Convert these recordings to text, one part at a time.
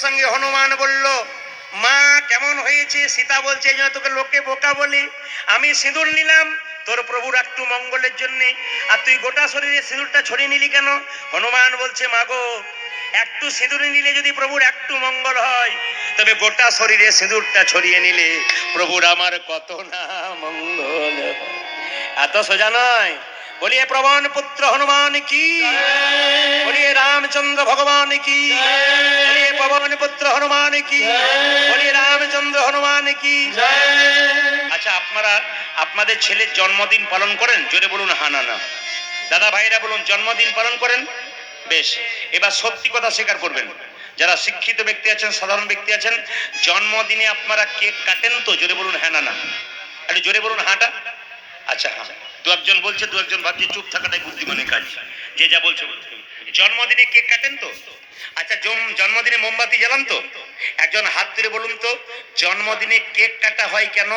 সঙ্গে হনুমান বলল, মা কেমন হয়েছে? সীতা বলছে, এই জন্য তোকে লোকে বোকা বলি, আমি সিঁদুর নিলাম তোর প্রভুর একটু মঙ্গলের জন্য, আর তুই গোটা শরীরে সিঁদুরটা ছড়িয়ে নিলি কেন? হনুমান বলছে, মাগো একটু সিঁদুর নিলে যদি প্রভুর একটু মঙ্গল হয়, তবে গোটা শরীরে সিঁদুরটা ছড়িয়ে নিলে প্রভুর আমার কত না মঙ্গল। এত সোজা নয়। বলিয়ে প্রবণ পুত্র হনুমান কি, বলিয়ে রামচন্দ্র ভগবান কি, বলিয়ে পবন পুত্র হনুমান কি, বলিয়ে রামচন্দ্র হনুমান কি। আচ্ছা, আপনারা আপনাদের ছেলের জন্মদিন পালন করেন? জোরে বলুন হা না না। দাদা ভাইরা বলুন, জন্মদিন পালন করেন? বেশ, এবার সত্যি কথা স্বীকার করবেন। যারা শিক্ষিত ব্যক্তি আছেন, সাধারণ ব্যক্তি আছেন, জন্মদিনে আপনারা কেক কাটেন তো? জোরে বলুন হ্যাঁ না না। একটু জোরে বলুন হাঁটা। আচ্ছা হ্যাঁ, দু একজন বলছে, দু একজন ভাবছে চুপ থাকাটাই বুদ্ধিমানের কাজ, যে যা বলছে। জন্মদিনে কেক কাটেন তো? আচ্ছা, জন্মদিনে মোমবাতি জ্বালান তো? একজন হাত তুলে বলুন তো, জন্মদিনে কেক কাটা হয় কেন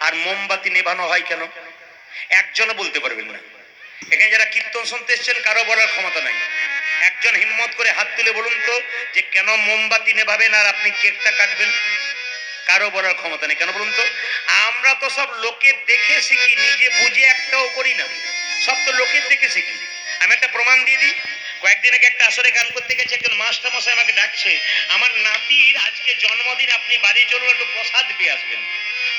আর মোমবাতি নেভানো হয় কেন? একজনও বলতে পারবেন না। এখানে যারা কীর্তন শুনতে এসছেন, কারো বলার ক্ষমতা নাই। একজন হিম্মত করে হাত তুলে বলুন তো, যে কেন মোমবাতি নেভাবেন আর আপনি কেকটা কাটবেন? কারো বলার ক্ষমতা নেই। কেন বলুন তো? আমরা তো সব লোকের দেখে শিখি, নিজে বুঝে একটাও করি না। সব তো লোকের দেখে শিখি। আমি একটা প্রমাণ দিয়ে দিই। কয়েকদিন আগে একটা আসরে গান করতে গেছে, একজন মাস্টার মশাই আমাকে ডাকছে, আমার নাতির আজকে জন্মদিন, আপনি বাড়ি চলুন একটু প্রসাদ পেয়ে আসবেন।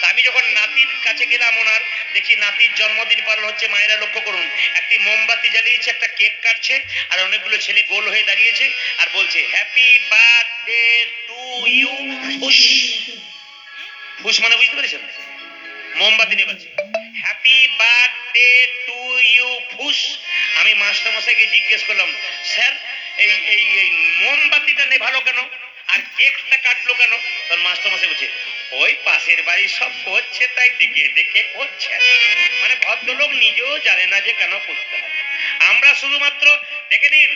তা আমি যখন নাতির কাছে গেলাম, ওনার দেখি নাতির জন্মদিন পালন হচ্ছে। মায়েরা লক্ষ্য করুন, একটি মোমবাতি জ্বালিয়েছে, একটা কেক কাটছে, আর অনেকগুলো ছেলে গোল হয়ে দাঁড়িয়েছে আর বলছে হ্যাপি বার্থডে টু ইউ। ফুস মানে বুঝতে পেরেছেন? মোমবাতি নেবাচ্ছে, হ্যাপি বার্থডে টু ইউ ফুস। আমি মাস্টার মশাইকে জিজ্ঞেস করলাম, স্যার এই এই এই মোমবাতিটা নেভালো কেন আর কেকটা কাটলো কেন? তখন মাস্টার মশাই বলছে, ওই পাশের বাড়ি সব করছে তাই দেখে দেখে করছে। মানে ভদ্রলোক নিজেও জানে না যে কেন করতে হয়। আমরা শুধুমাত্র দেখে নিন,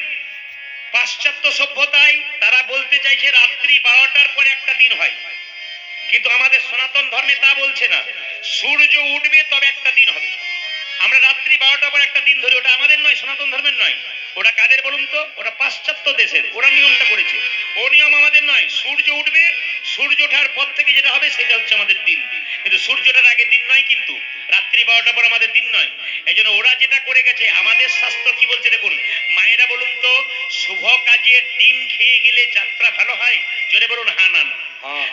পাশ্চাত্য সভ্যতায় তারা বলতে চাইছে রাত্রি 12টার পরে একটা দিন হয়, কিন্তু আমাদের সনাতন ধর্মে তা বলছে না। সূর্য উঠবে তবে একটা দিন হবে। আমরা রাত্রি 12টা পর একটা দিন ধরি, ওটা আমাদের নয়, সনাতন ধর্মের নয়। ওটা কাদের বলুন তো? ওটা পাশ্চাত্য দেশের, ওরা নিয়মটা করেছে। ও নিয়ম আমাদের নয়। সূর্য উঠবে, সূর্য ওঠার পর থেকে যেটা হবে সেটা হচ্ছে আমাদের দিন, কিন্তু সূর্যটার আগে দিন নয়। কিন্তু রাত্রি 12টা পর আমাদের দিন নয়। এই জন্য ওরা যেটা করে গেছে, আমাদের শাস্ত্র কি বলছে দেখুন। মায়েরা বলুন তো, শুভ কাজে ডিম খেয়ে গেলে যাত্রা ভালো হয়? জোরে বলুন হা না না।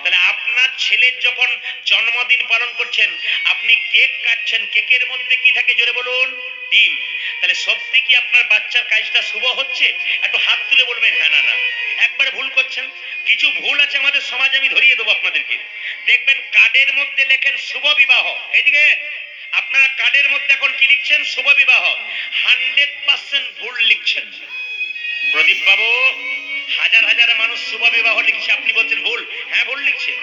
তাহলে আপনার ছেলের যখন জন্মদিন পালন করছেন, আপনি কেক কাটছেন, কেকের মধ্যে কি থাকে? জোরে বলুন ডিম। তাহলে সত্যি কি আপনার বাচ্চার কাজটা শুভ হচ্ছে? একটু হাত তুলে বলবেন হ্যাঁ না না। একবারে ভুল করছেন। কিছু ভুল আছে আমাদের সমাজে, আমি ধরিয়ে দেবো আপনাদেরকে। দেখবেন কার্ডের মধ্যে লেখেন শুভ বিবাহ, এইদিকে আপনারা কার্ডের মধ্যে এখন কি লিখছেন? শুভ বিবাহ। 100% ভুল লিখছেন। প্রদীপ বাবু, হাজার হাজার মানুষ শুভ বিবাহ লিখছে, আপনি বলছেন ভুল। হ্যাঁ ভুল লিখছে।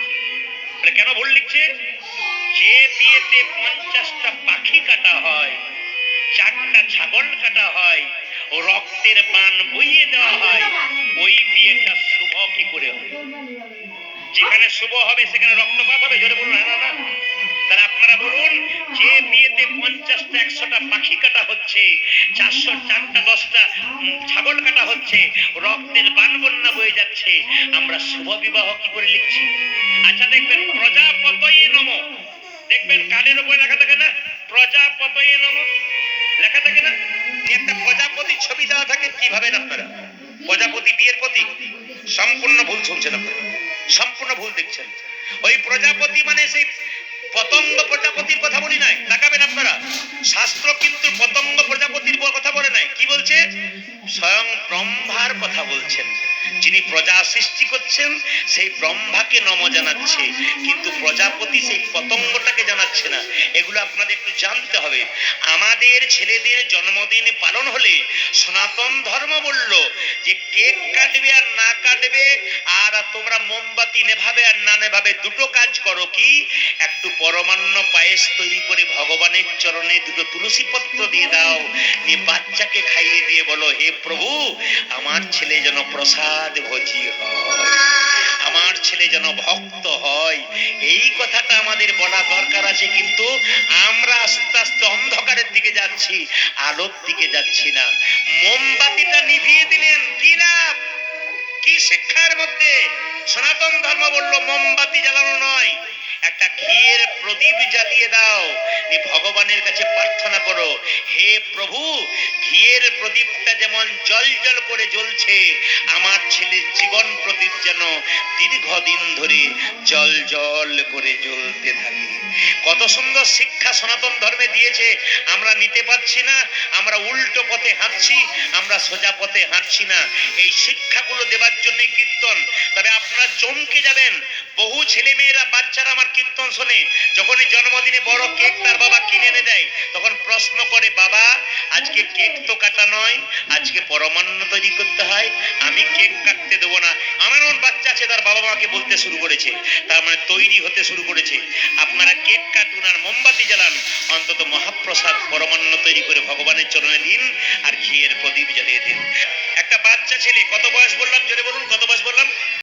কেন ভুল লিখছে? যে বিয়েতে 50টা পাখি কাটা হয়, 4টা ছাগল কাটা হয়, ও রক্তের পান বইয়ে দেওয়া হয়, ওই বিয়েটা শুভ কি করে হয়? যেখানে শুভ হবে সেখানে রক্তপাত হবে? জোরে বলুন হ্যাঁ না। তাহলে আপনারা বলুন, যে বিয়েতে 50টা 100টা পাখি কাটা হচ্ছে, 4টা 10টা ছাগল কাটা হচ্ছে, রক্তের বান বন্যা বয়ে যাচ্ছে, আমরা শুভ বিবাহ কি করে লিখছি? আচ্ছা দেখবেন, প্রজাপতয়ে নম, দেখবেন কার্ডের উপরে লেখা থাকে না, প্রজাপতয়ে নম লেখা থাকে না? একটা প্রজাপতির ছবি দেওয়া থাকে। কি ভাবেন আপনারা? প্রজাপতি বিয়ের প্রতীক? সম্পূর্ণ ভুল শুনছেন আপনারা, সম্পূর্ণ ভুল দেখছেন। ওই প্রজাপতি মানে সেই পতঙ্গ প্রজাপতির কথা বলি নাই, তাকাবেন আপনারা। শাস্ত্র কিন্তু পতঙ্গ প্রজাপতির কথা বলে নাই। কি বলছে? স্বয়ং ব্রহ্মার কথা বলছেন। যিনি প্রজা সৃষ্টি করছেন সেই ব্রহ্মাকে নম জানাচ্ছে, কিন্তু প্রজাপতি সেই পতঙ্গটাকে জানাচ্ছে না। এগুলো আপনাদের একটু জানতে হবে। আমাদের ছেলেদের জন্মদিন পালন হলে সনাতন ধর্ম বলল যে কেক কাটবে আর না কাটবে, আর তোমরা মোমবাতি নেভাবে আর না নেভাবে, দুটো কাজ করো। কি? একটু পরমান্ন পায়েস তৈরি করে ভগবানের চরণে দুটো তুলসী পত্র দিয়ে দাও, নিয়ে বাচ্চাকে খাইয়ে দিয়ে বলো, হে প্রভু, আমার ছেলে যেন প্রসাদ ভোজি হয়, আমার ছেলে যেন ভক্ত হয়। এই কথাটা আমাদের বলা দরকার আছে। কিন্তু আমরা আস্তে আস্তে অন্ধকারের দিকে যাচ্ছি, আলোর দিকে যাচ্ছি না। মোমবাতিটা নিভিয়ে দিলেন, কি লাভ? কি শিক্ষার মধ্যে? সনাতন ধর্ম বলল মোমবাতি জ্বালানো নয়, একটা ঘিয়ের প্রদীপ জ্বালিয়ে দাও, ভগবানের কাছে প্রার্থনা করো, হে প্রভু, ঘিয়ের প্রদীপটা যেমন জল জল করে জ্বলছে, আমার ছেলের জীবন প্রদীপ যেন দীর্ঘদিন ধরে জল জল করে জ্বলতে থাকে। কত সুন্দর শিক্ষা সনাতন ধর্মে দিয়েছে, আমরা নিতে পারছি না, আমরা উল্টো পথে হাঁটছি, আমরা সোজা পথে হাঁটছি না। এই শিক্ষাগুলো দেবার জন্য কীর্তন। তবে আপনারা চমকে যাবেন, বহু ছেলে মেয়েরা বাচ্চারা আমার কীর্তন শোনে, যখনই জন্মদিনে বড় কেক তার বাবা কিনে এনে দেয়, তখন প্রশ্ন করে, বাবা আজকে কেক তো কাটা নয়, আজকে পরমান্ন তৈরি করতে হয়, আমি কেক কাটতে দেবো না। আমার এমন বাচ্চা আছে, তার বাবা মাকে বলতে শুরু করেছে, তার মানে তৈরি হতে শুরু করেছে। আপনারা কেক কাটুন আর মোমবাতি জ্বালান, অন্তত মহাপ্রসাদ পরমান্ন তৈরি করে ভগবানের চরণে দিন আর ঘিয়ের প্রদীপ জ্বালিয়ে দিন। একটা বাচ্চা ছেলে, কত বয়স বললাম, জোরে বলুন, কত বয়স বললাম?